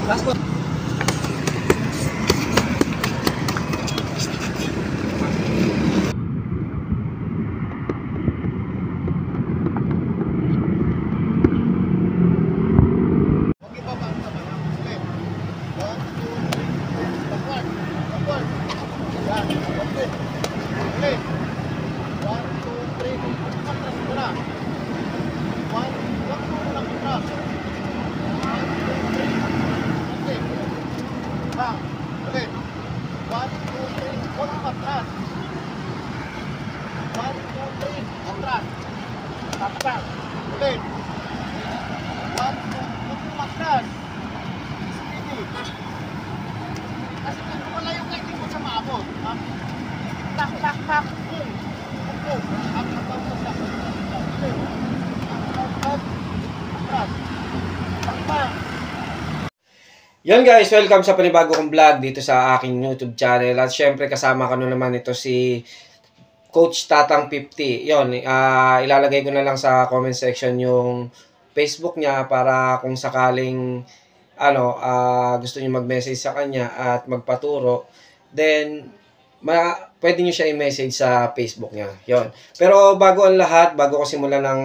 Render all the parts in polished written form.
Last one. Yun guys, welcome sa panibago kong vlog dito sa aking YouTube channel. At syempre kasama ko na naman ito si Coach Tatang 50. Yun, ilalagay ko na lang sa comment section yung Facebook niya para kung sakaling gusto niyo mag-message sa kanya at magpaturo, then pwede niyo siya i-message sa Facebook niya. Yon. Pero bago ang lahat, bago ko simulan ng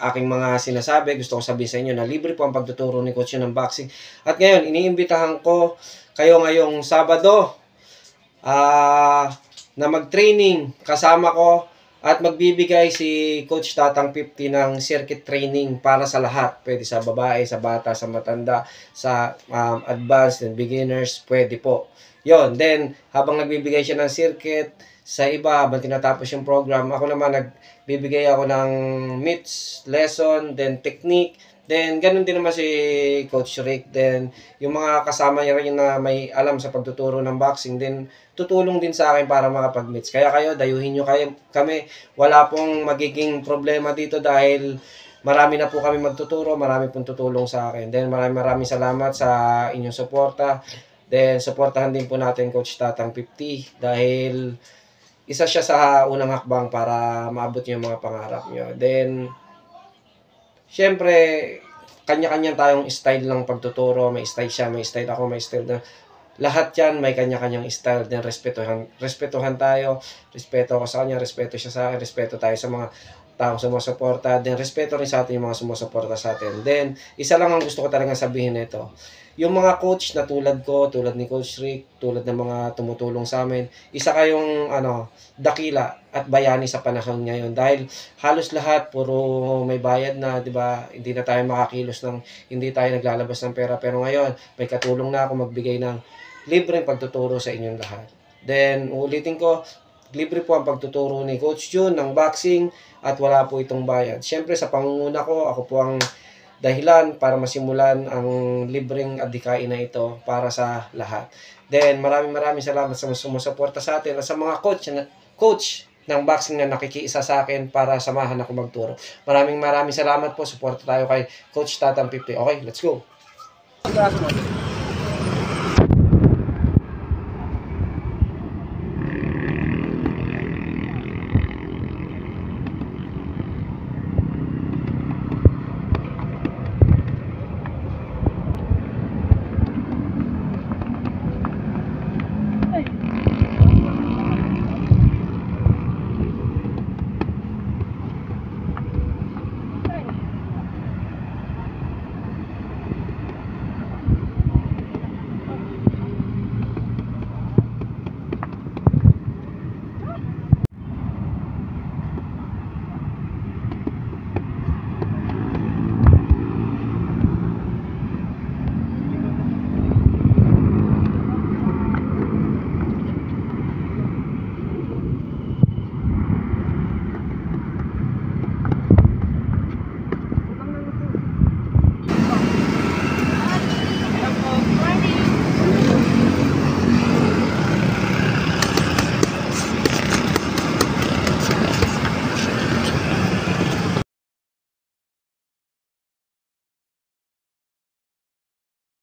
aking mga sinasabi, gusto ko sabihin sa inyo na libre po ang pagtuturo ni Coach ng boxing. At ngayon, iniimbitahan ko kayo ngayong Sabado na mag-training kasama ko at magbibigay si Coach Tatang 50 ng circuit training para sa lahat. Pwede sa babae, sa bata, sa matanda, sa advanced and beginners, pwede po. Yon, then habang nagbibigay siya ng circuit, sa iba habang tinatapos yung program, ako naman nagbibigay ako ng myths, lesson, then technique, then ganun din naman si Coach Rick, then yung mga kasama niya rin na may alam sa pagtuturo ng boxing, then tutulong din sa akin para makapag-myths. Kaya kayo, dayuhin nyo kami, wala pong magiging problema dito dahil marami na po kami magtuturo, marami pong tutulong sa akin. Then maraming salamat sa inyong suporta. Then suportahan din po natin Coach Tatang 50 dahil isa siya sa unang hakbang para maabot niyo yung mga pangarap niyo. Then syempre, kanya-kanya tayong style ng pagtuturo. May style siya, may style ako, may style na. Lahat yan, may kanya-kanyang style. Then respetuhan tayo. Respeto ako sa kanya, respeto siya sa akin, respeto tayo sa mga taong sumusuporta. Then respeto rin sa atin yung mga sumusuporta sa atin. Then, isa lang ang gusto ko talaga sabihin nito. Yung mga coach na tulad ko, tulad ni Coach Rick, tulad ng mga tumutulong sa amin, isa kayong dakila at bayani sa panahon ngayon dahil halos lahat puro may bayad na, 'di ba? Hindi na tayo makakilos ng hindi tayo naglalabas ng pera, pero ngayon may katulong na ako magbigay ng libreng pagtuturo sa inyong lahat. Then uulitin ko, libre po ang pagtuturo ni Coach Jun ng boxing at wala po itong bayad. Siyempre sa pangunguna ko, ako po ang dahilan para masimulan ang libreng adhikain na ito para sa lahat. Then maraming salamat sa sumusuporta sa atin at sa mga coach ng boxing na nakikiisa sa akin para samahan ako magturo. Maraming salamat po. Suporta tayo kay Coach Tatang 50. Okay, let's go.